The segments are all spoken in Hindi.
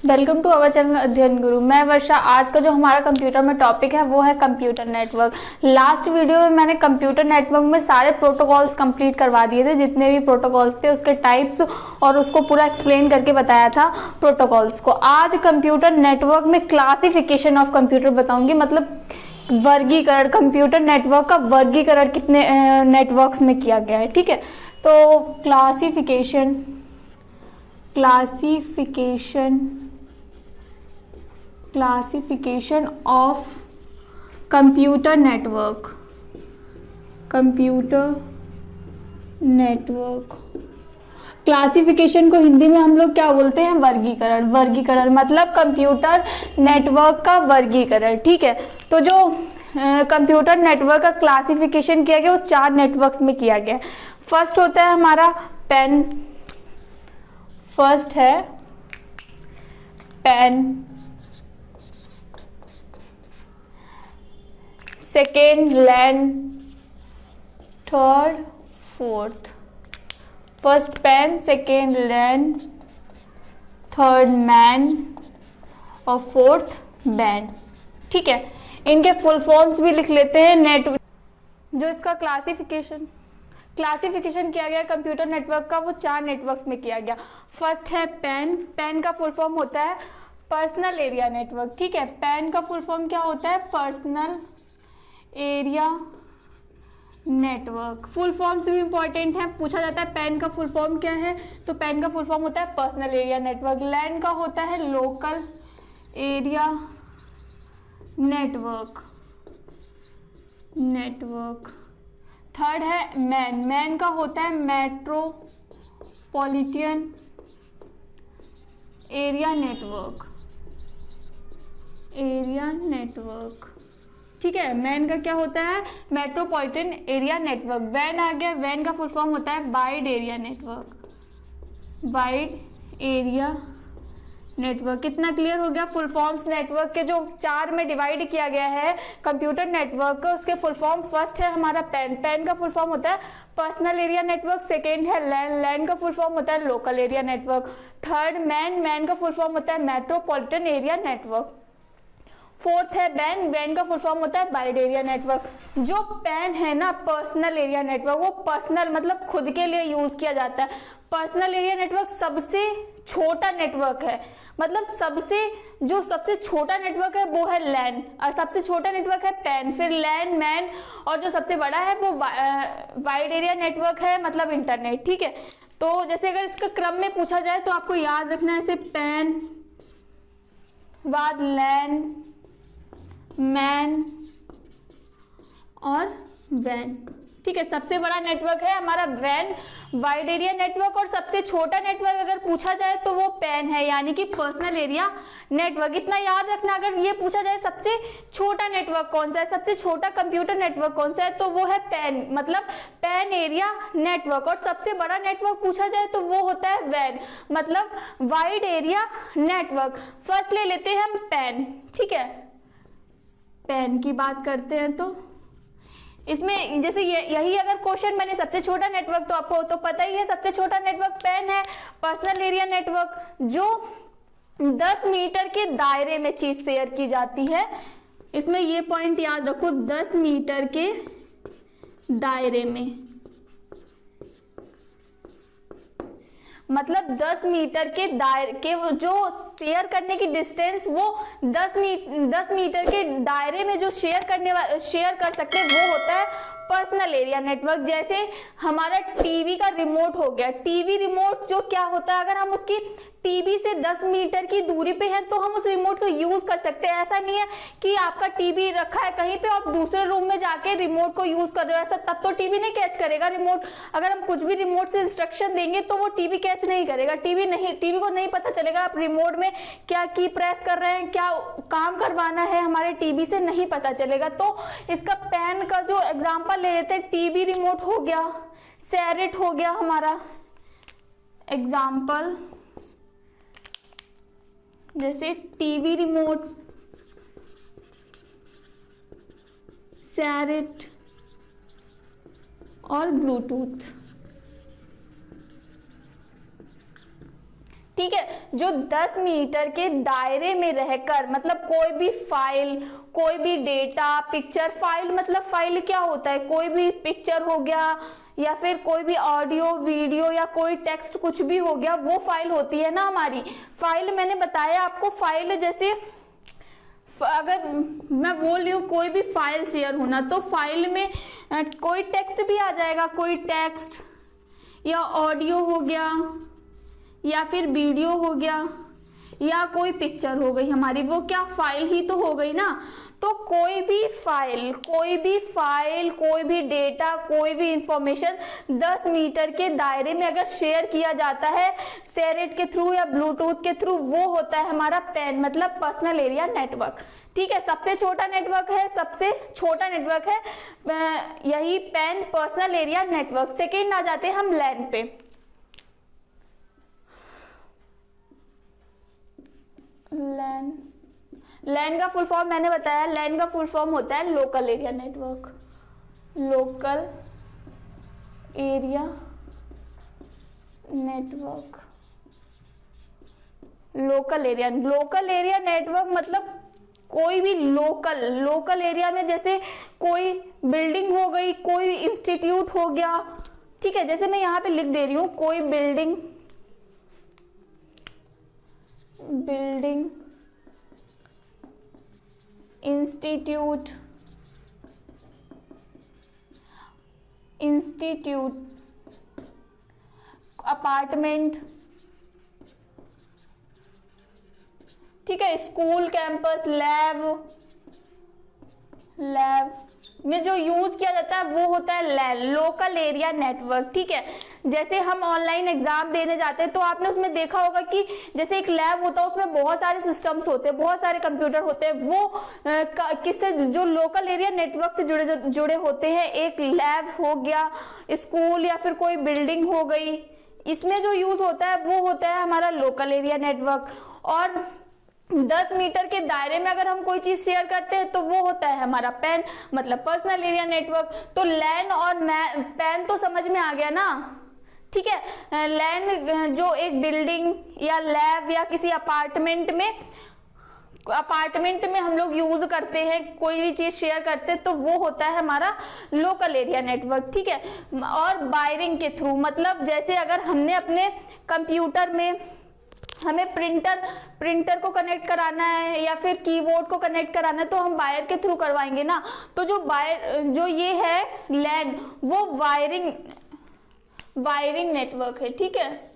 वेलकम टू अवर चैनल अध्ययन गुरु। मैं वर्षा। आज का जो हमारा कंप्यूटर में टॉपिक है वो है कंप्यूटर नेटवर्क। लास्ट वीडियो में मैंने कंप्यूटर नेटवर्क में सारे प्रोटोकॉल्स कंप्लीट करवा दिए थे, जितने भी प्रोटोकॉल्स थे उसके टाइप्स, और उसको पूरा एक्सप्लेन करके बताया था प्रोटोकॉल्स को। आज कंप्यूटर नेटवर्क में क्लासिफिकेशन ऑफ कंप्यूटर बताऊंगी, मतलब वर्गीकरण, कंप्यूटर नेटवर्क का वर्गीकरण कितने नेटवर्क्स में किया गया है। ठीक है, तो classification of computer network. Classification को हिंदी में हम लोग क्या बोलते हैं? वर्गीकरण मतलब कंप्यूटर नेटवर्क का वर्गीकरण। ठीक है, तो जो कंप्यूटर नेटवर्क का क्लासिफिकेशन किया गया वो 4 नेटवर्क्स में किया गया। फर्स्ट होता है हमारा पेन। फर्स्ट है PAN, second LAN, third fourth. First PAN, second LAN, third MAN और फोर्थ बैंड। ठीक है, इनके फुल फॉर्म्स भी लिख लेते हैं। जो इसका क्लासिफिकेशन किया गया कंप्यूटर नेटवर्क का वो 4 नेटवर्क्स में किया गया। फर्स्ट है पेन। पेन का फुल फॉर्म होता है पर्सनल एरिया नेटवर्क। ठीक है, पेन का फुल फॉर्म क्या होता है? Personal area network. Full forms भी इंपॉर्टेंट है, पूछा जाता है पेन का फुल फॉर्म क्या है, तो पेन का फुल फॉर्म होता है पर्सनल एरिया नेटवर्क। लैन का होता है लोकल एरिया नेटवर्क। थर्ड है मैन। मैन का होता है मेट्रोपॉलिटन एरिया नेटवर्क। ठीक है, मैन का क्या होता है? Metropolitan area network. वैन आ गया। वैन का फुल फॉर्म होता है वाइड एरिया नेटवर्क। कितना क्लियर हो गया? फुल फॉर्म्स नेटवर्क के जो 4 में डिवाइड किया गया है कंप्यूटर नेटवर्क का, उसके फुल फॉर्म। फर्स्ट है हमारा पेन। पेन का फुल फॉर्म होता है पर्सनल एरिया नेटवर्क। सेकेंड है लैन। लैन का फुल फॉर्म होता है local area network. Third man. Man का फुल फॉर्म होता है मेट्रोपॉलिटन एरिया नेटवर्क। फोर्थ है बैन। बैन का फुल फॉर्म होता है वाइड एरिया नेटवर्क। जो पेन है ना, पर्सनल एरिया नेटवर्क, वो पर्सनल मतलब खुद के लिए यूज किया जाता है। पर्सनल एरिया नेटवर्क सबसे छोटा नेटवर्क है, मतलब सबसे छोटा नेटवर्क है वो है लैन, और सबसे छोटा नेटवर्क है पेन, फिर लैन, मैन, और जो सबसे बड़ा है वो वाइड एरिया नेटवर्क है, मतलब इंटरनेट। ठीक है, तो जैसे अगर इसका क्रम में पूछा जाए तो आपको याद रखना है, जैसे पेन बाद लैन, मैन और वैन। ठीक है, सबसे बड़ा नेटवर्क है हमारा वैन, वाइड एरिया नेटवर्क, और सबसे छोटा नेटवर्क अगर पूछा जाए तो वो पेन है, यानी कि पर्सनल एरिया नेटवर्क। इतना याद रखना, अगर ये पूछा जाए सबसे छोटा नेटवर्क कौन सा है, सबसे छोटा कंप्यूटर नेटवर्क कौन सा है, तो वो है पेन, मतलब पेन एरिया नेटवर्क। और सबसे बड़ा नेटवर्क पूछा जाए तो वो होता है वैन, मतलब वाइड एरिया नेटवर्क। फर्स्ट ले लेते हैं हम पेन। ठीक है, पेन की बात करते हैं तो इसमें जैसे यही अगर क्वेश्चन मैंने सबसे छोटा नेटवर्क, तो आपको तो पता ही है सबसे छोटा नेटवर्क पेन है। पर्सनल एरिया नेटवर्क जो 10 मीटर के दायरे में चीज शेयर की जाती है। इसमें ये पॉइंट याद रखो, 10 मीटर के दायरे में, मतलब 10 मीटर के दायरे के जो शेयर करने की डिस्टेंस, वो 10 मीटर के दायरे में जो शेयर कर सकते हैं वो होता है पर्सनल एरिया नेटवर्क। जैसे हमारा टीवी का रिमोट हो गया। टीवी रिमोट जो क्या होता है, अगर हम उसकी टीवी से 10 मीटर की दूरी पे हैं तो हम उस रिमोट को यूज कर सकते हैं। ऐसा नहीं है कि आपका टीवी रखा है कहीं पे, आप दूसरे रूम में जाके रिमोट को यूज कर रहे हो, ऐसा तब तो टीवी नहीं कैच करेगा रिमोट। अगर हम कुछ भी रिमोट से इंस्ट्रक्शन देंगे तो वो टीवी कैच नहीं करेगा। टीवी को नहीं पता चलेगा आप रिमोट में क्या की प्रेस कर रहे हैं, क्या काम करवाना है, हमारे टीवी से नहीं पता चलेगा। तो इसका पेन का जो एग्जाम्पल ले लेते हैं, टीवी रिमोट हो गया, सैरेट हो गया हमारा एग्जाम्पल, जैसे टीवी रिमोट, सैरेट और ब्लूटूथ। ठीक है, जो 10 मीटर के दायरे में रहकर, मतलब कोई भी फाइल, कोई भी डेटा, पिक्चर, फाइल मतलब फाइल क्या होता है, कोई भी पिक्चर हो गया या फिर कोई भी ऑडियो वीडियो या कोई टेक्स्ट कुछ भी हो गया, वो फाइल होती है ना हमारी। फाइल मैंने बताया आपको, फाइल जैसे अगर मैं बोल रही हूँ कोई भी फाइल शेयर होना, तो फाइल में कोई टेक्स्ट भी आ जाएगा, कोई टेक्स्ट या ऑडियो हो गया या फिर वीडियो हो गया या कोई पिक्चर हो गई हमारी, वो क्या फाइल ही तो हो गई ना। तो कोई भी फाइल, कोई भी डेटा, कोई भी इंफॉर्मेशन 10 मीटर के दायरे में अगर शेयर किया जाता है शेयरेट के थ्रू या ब्लूटूथ के थ्रू, वो होता है हमारा पैन, मतलब पर्सनल एरिया नेटवर्क। ठीक है, सबसे छोटा नेटवर्क है यही PAN, personal area network. Second आ जाते हैं हम लैन पे। लैन का फुल फॉर्म मैंने बताया, लैन का फुल फॉर्म होता है local area network. Local area network, local area network मतलब कोई भी लोकल एरिया में, जैसे कोई बिल्डिंग हो गई, कोई इंस्टीट्यूट हो गया। ठीक है, जैसे मैं यहाँ पे लिख दे रही हूँ, कोई बिल्डिंग, इंस्टीट्यूट, अपार्टमेंट, ठीक है, स्कूल, कैंपस, लैब में जो यूज किया जाता है वो होता है लैन, लोकल एरिया नेटवर्क। ठीक है, जैसे हम ऑनलाइन एग्जाम देने जाते हैं तो आपने उसमें देखा होगा कि जैसे एक लैब होता है, उसमें बहुत सारे सिस्टम्स होते हैं, बहुत सारे कंप्यूटर होते हैं, वो किससे, जो लोकल एरिया नेटवर्क से जुड़े होते हैं। एक लैब हो गया, स्कूल या फिर कोई बिल्डिंग हो गई, इसमें जो यूज होता है वो होता है हमारा लोकल एरिया नेटवर्क। और 10 मीटर के दायरे में अगर हम कोई चीज शेयर करते हैं तो वो होता है हमारा पैन, मतलब पर्सनल एरिया नेटवर्क। तो लैन और पैन तो समझ में आ गया ना। ठीक है, लैन जो एक बिल्डिंग या लैब या किसी अपार्टमेंट में हम लोग यूज करते हैं, कोई भी चीज शेयर करते हैं, तो वो होता है हमारा लोकल एरिया नेटवर्क। ठीक है, और वायरिंग के थ्रू, मतलब जैसे अगर हमने अपने कंप्यूटर में हमें प्रिंटर को कनेक्ट कराना है या फिर कीबोर्ड को कनेक्ट कराना है तो हम वायर के थ्रू करवाएंगे ना। तो जो ये है लैन, वो वायरिंग नेटवर्क है। ठीक है,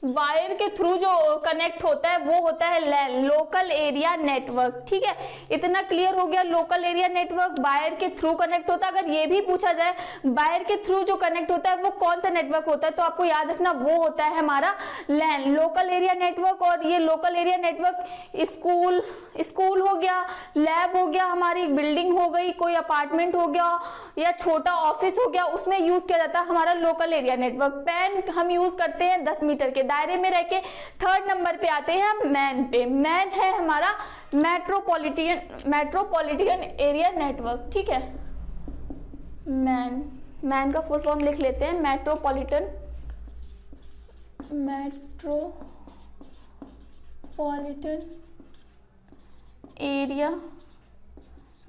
वायर के थ्रू जो कनेक्ट होता है वो होता है लैन, लोकल एरिया नेटवर्क। ठीक है, इतना क्लियर हो गया। लोकल एरिया नेटवर्क वायर के थ्रू कनेक्ट होता है। अगर ये भी पूछा जाए वायर के थ्रू जो कनेक्ट होता है वो कौन सा नेटवर्क होता है, तो आपको याद रखना वो होता है हमारा लैन, लोकल एरिया नेटवर्क। और ये लोकल एरिया नेटवर्क स्कूल हो गया, लैब हो गया, हमारी बिल्डिंग हो गई, कोई अपार्टमेंट हो गया या छोटा ऑफिस हो गया, उसमें यूज किया जाता है हमारा लोकल एरिया नेटवर्क। पैन हम यूज करते हैं 10 मीटर के दायरे में रह के। थर्ड नंबर पे आते हैं हम मैन पे। मैन है हमारा मेट्रोपॉलिटन एरिया नेटवर्क। ठीक है, मैन का फुल फॉर्म लिख लेते हैं, मेट्रोपॉलिटन एरिया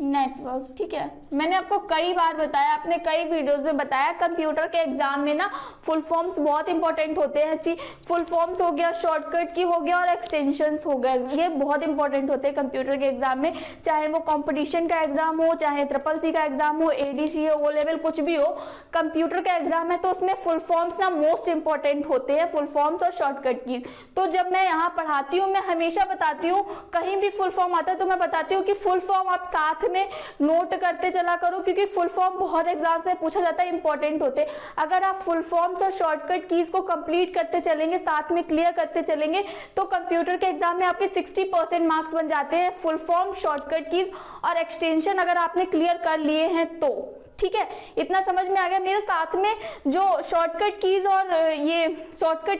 नेटवर्क। ठीक है, मैंने आपको कई बार बताया, अपने कई वीडियोस में बताया, कंप्यूटर के एग्जाम में ना फुल फॉर्म्स बहुत इंपॉर्टेंट होते हैं। फुल फॉर्म्स हो गया, शॉर्टकट की हो गया और एक्सटेंशंस हो गया, ये बहुत इंपॉर्टेंट होते हैं कंप्यूटर के एग्जाम में। चाहे वो कंपटीशन का एग्जाम हो, चाहे CCC का एग्जाम हो, ADC हो, O लेवल कुछ भी हो, कंप्यूटर का एग्जाम है तो उसमें फुल फॉर्म्स ना मोस्ट इंपॉर्टेंट होते हैं, फुल फॉर्म्स और शॉर्टकट की। तो जब मैं यहाँ पढ़ाती हूँ मैं हमेशा बताती हूँ, कहीं भी फुल फॉर्म आता है तो मैं बताती हूँ कि फुल फॉर्म आप साथ में नोट करते चला करो, क्योंकि फुल फॉर्म बहुत एग्जाम्स में पूछा जाता है, इंपॉर्टेंट होते। अगर आप फुल फॉर्म्स और शॉर्टकट कीज को कंप्लीट करते चलेंगे, साथ में क्लियर करते चलेंगे, तो कंप्यूटर के एग्जाम में आपके 60% मार्क्स बन जाते हैं। फुल फॉर्म, शॉर्टकट कीज और एक्सटेंशन अगर आपने क्लियर कर लिए हैं तो। ठीक है, इतना समझ में आ गया। मेरे साथ में जो शॉर्टकट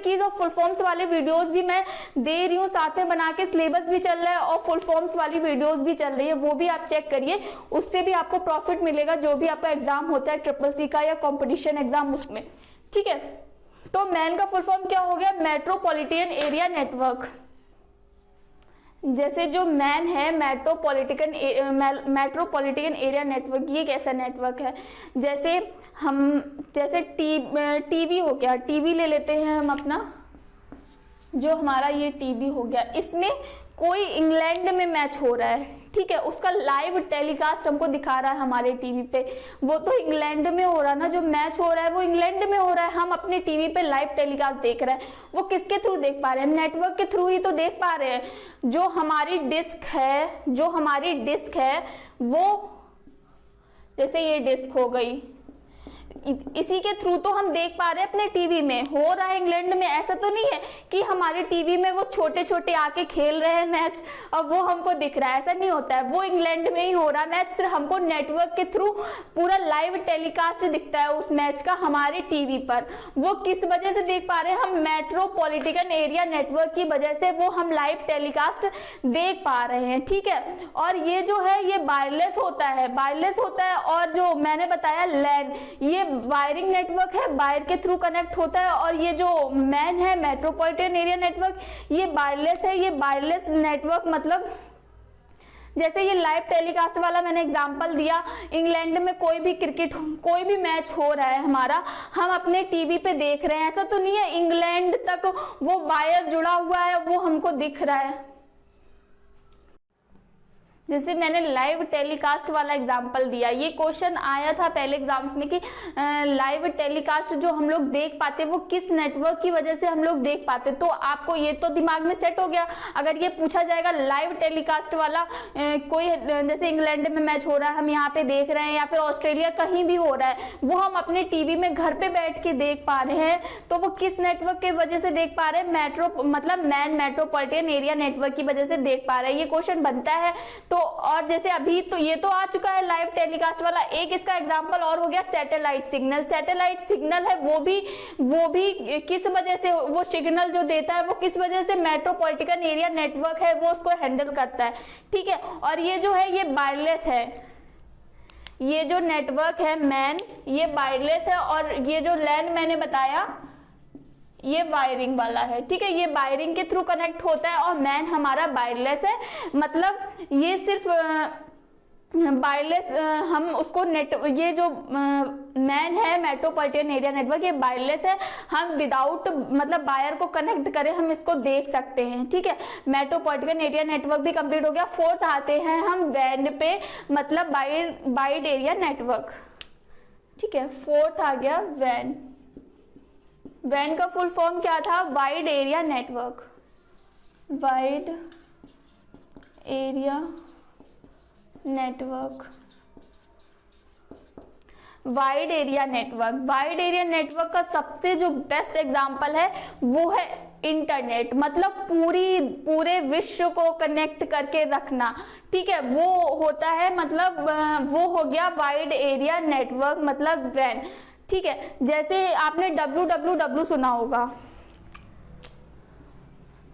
कीज और फुल फॉर्म्स वाले वीडियोस भी मैं दे रही हूँ, साथ में बना के सिलेबस भी चल रहा है और फुल फॉर्म्स वाली वीडियोस भी चल रही है, वो भी आप चेक करिए, उससे भी आपको प्रॉफिट मिलेगा जो भी आपका एग्जाम होता है CCC का या कॉम्पिटिशन एग्जाम उसमें। ठीक है, तो मैन का फुल फॉर्म क्या हो गया, मेट्रोपॉलिटन एरिया नेटवर्क। जैसे जो मैन है मेट्रोपॉलिटन एरिया नेटवर्क, ये कैसा नेटवर्क है, जैसे टीवी हो गया, टीवी ले लेते हैं हम अपना, जो हमारा ये टीवी हो गया, इसमें कोई इंग्लैंड में मैच हो रहा है, ठीक है, उसका लाइव टेलीकास्ट हमको दिखा रहा है हमारे टीवी पे, वो तो इंग्लैंड में हो रहा है ना, जो मैच हो रहा है वो इंग्लैंड में हो रहा है, हम अपने टीवी पे लाइव टेलीकास्ट देख रहे हैं, वो किसके थ्रू देख पा रहे हैं, नेटवर्क के थ्रू ही तो देख पा रहे हैं। जो हमारी डिस्क है वो, जैसे ये डिस्क हो गई, इसी के थ्रू तो हम देख पा रहे हैं अपने टीवी में, हो रहा है इंग्लैंड में, ऐसा तो नहीं है कि हमारे टीवी में वो छोटे छोटे आके खेल रहे हैं मैच और वो हमको दिख रहा है, ऐसा नहीं होता है, वो इंग्लैंड में ही हो रहा है मैच, सिर्फ हमको नेटवर्क के थ्रू पूरा लाइव टेलीकास्ट दिखता है उस मैच का हमारे टीवी पर। वो किस वजह से देख पा रहे हैं हम, मेट्रोपॉलिटन एरिया नेटवर्क की वजह से वो हम लाइव टेलीकास्ट देख पा रहे हैं, ठीक है। और ये जो है ये वायरलेस होता है, और जो मैंने बताया लैन, ये वायरिंग नेटवर्क है, वायर के थ्रू कनेक्ट होता है, और ये जो मैन है मेट्रोपॉलिटन एरिया नेटवर्क, ये वायरलेस है। ये वायरलेस नेटवर्क मतलब जैसे ये लाइव टेलीकास्ट वाला मैंने एग्जांपल दिया, इंग्लैंड में कोई भी मैच हो रहा है हमारा, हम अपने टीवी पे देख रहे हैं, ऐसा तो नहीं है इंग्लैंड तक वो वायर जुड़ा हुआ है वो हमको दिख रहा है। जैसे मैंने लाइव टेलीकास्ट वाला एग्जांपल दिया, ये क्वेश्चन आया था पहले एग्जाम्स में कि लाइव टेलीकास्ट जो हम लोग देख पाते वो किस नेटवर्क की वजह से हम लोग देख पाते, तो आपको ये तो दिमाग में सेट हो गया। अगर ये पूछा जाएगा लाइव टेलीकास्ट वाला, कोई जैसे इंग्लैंड में मैच हो रहा है हम यहाँ पे देख रहे हैं, या फिर ऑस्ट्रेलिया कहीं भी हो रहा है, वो हम अपने टीवी में घर पे बैठ के देख पा रहे हैं, तो वो किस नेटवर्क की वजह से देख पा रहे हैं, मतलब मैन मेट्रोपॉलिटन एरिया नेटवर्क की वजह से देख पा रहे हैं, ये क्वेश्चन बनता है। तो और जैसे अभी तो ये तो आ चुका है लाइव टेलीकास्ट वाला, एक इसका एग्जांपल और हो गया सैटेलाइट सिग्नल है, वो भी किस वजह से, वो सिग्नल जो देता है वो किस वजह से, मेट्रोपॉलिटन एरिया नेटवर्क है वो उसको हैंडल करता है, ठीक है। और ये जो है ये वायरलेस है, ये जो नेटवर्क है मैन ये वायरलेस है, और ये जो लैन मैंने बताया ये वायरिंग वाला है, ठीक है, ये वायरिंग के थ्रू कनेक्ट होता है, और मैन हमारा वायरलेस है, मतलब ये सिर्फ वायरलेस, हम उसको ये जो मैन है मेट्रोपॉलिटन एरिया नेटवर्क ये वायरलेस है, हम विदाउट मतलब वायर को कनेक्ट करें हम इसको देख सकते हैं, ठीक है। मेट्रोपॉलिटन एरिया नेटवर्क भी कंप्लीट हो गया। फोर्थ आते हैं हम वैन पे, मतलब वाइड एरिया नेटवर्क, ठीक है, फोर्थ आ गया वैन का फुल फॉर्म क्या था, wide area network, wide area network, wide area network का सबसे जो बेस्ट एग्जांपल है वो है इंटरनेट, मतलब पूरे विश्व को कनेक्ट करके रखना, ठीक है, वो होता है, मतलब वो हो गया वाइड एरिया नेटवर्क, मतलब वैन, ठीक है। जैसे आपने www सुना होगा,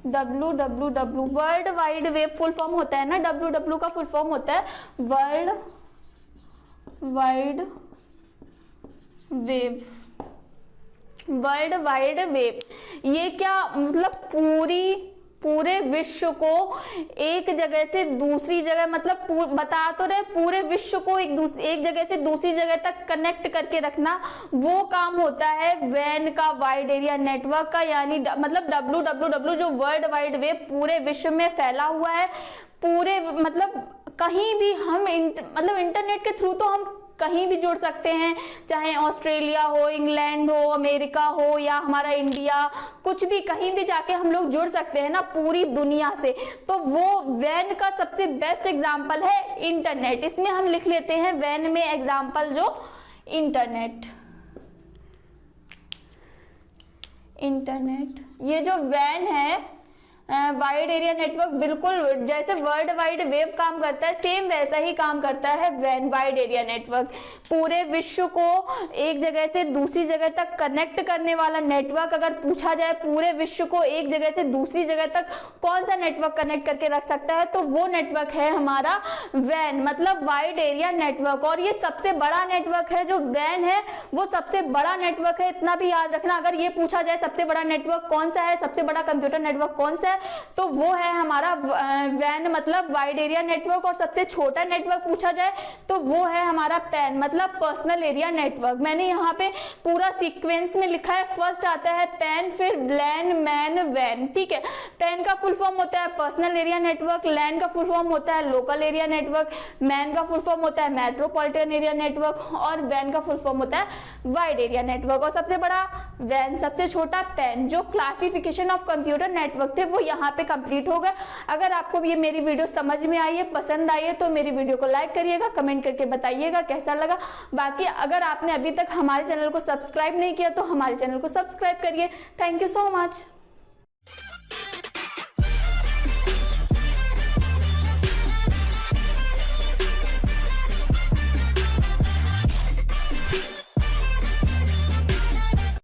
www world wide web full form होता है ना, www का फुल फॉर्म होता है वर्ल्ड वाइड वेब। ये क्या मतलब पूरे विश्व को एक जगह से दूसरी जगह, मतलब बता तो रहे पूरे विश्व को एक जगह से दूसरी जगह तक कनेक्ट करके रखना, वो काम होता है वैन का, वाइड एरिया नेटवर्क का। यानी मतलब www जो वर्ल्ड वाइड वेब पूरे विश्व में फैला हुआ है, पूरे मतलब कहीं भी हम मतलब इंटरनेट के थ्रू तो हम कहीं भी जुड़ सकते हैं, चाहे ऑस्ट्रेलिया हो, इंग्लैंड हो, अमेरिका हो, या हमारा इंडिया, कुछ भी कहीं भी जाके हम लोग जुड़ सकते हैं ना पूरी दुनिया से। तो वो वैन का सबसे बेस्ट एग्जांपल है इंटरनेट। इसमें हम लिख लेते हैं वैन में एग्जांपल जो इंटरनेट। ये जो वैन है वाइड एरिया नेटवर्क बिल्कुल जैसे वर्ल्ड वाइड वेब काम करता है, सेम वैसा ही काम करता है वैन वाइड एरिया नेटवर्क। पूरे विश्व को एक जगह से दूसरी जगह तक कनेक्ट करने वाला नेटवर्क अगर पूछा जाए, पूरे विश्व को एक जगह से दूसरी जगह तक कौन सा नेटवर्क कनेक्ट करके रख सकता है, तो वो नेटवर्क है हमारा वैन, मतलब वाइड एरिया नेटवर्क। और ये सबसे बड़ा नेटवर्क है, जो वैन है वो सबसे बड़ा नेटवर्क है, इतना भी याद रखना। अगर ये पूछा जाए सबसे बड़ा नेटवर्क कौन सा है, सबसे बड़ा कंप्यूटर नेटवर्क कौन सा है, तो वो है हमारा वैन मतलब वाइड एरिया नेटवर्क। और सबसे छोटा नेटवर्क पूछा जाए तो वो है हमारा पैन मतलब पर्सनल एरिया नेटवर्क। मैंने यहाँ पे पूरा सीक्वेंस में लिखा है, फर्स्ट आता है पैन, फिर लैन, मैन, वैन, ठीक है। पैन का फुल फॉर्म होता है पर्सनल एरिया नेटवर्क, लैन का फुल फॉर्म होता है लोकल एरिया नेटवर्क, मैन का फुल फॉर्म होता है मेट्रोपॉलिटन एरिया नेटवर्क और वैन का फुल फॉर्म होता है वाइड एरिया नेटवर्क। और सबसे बड़ा वैन, सबसे छोटा पैन। जो क्लासिफिकेशन ऑफ कंप्यूटर नेटवर्क थे वो यहाँ पे कंप्लीट हो गए। अगर आपको ये मेरी वीडियो समझ में आई है, पसंद आई है, तो मेरी वीडियो को लाइक करिएगा, कमेंट करके बताइएगा कैसा लगा। बाकी अगर आपने अभी तक हमारे चैनल को सब्सक्राइब नहीं किया तो हमारे चैनल को सब्सक्राइब करिए। Thank you so much.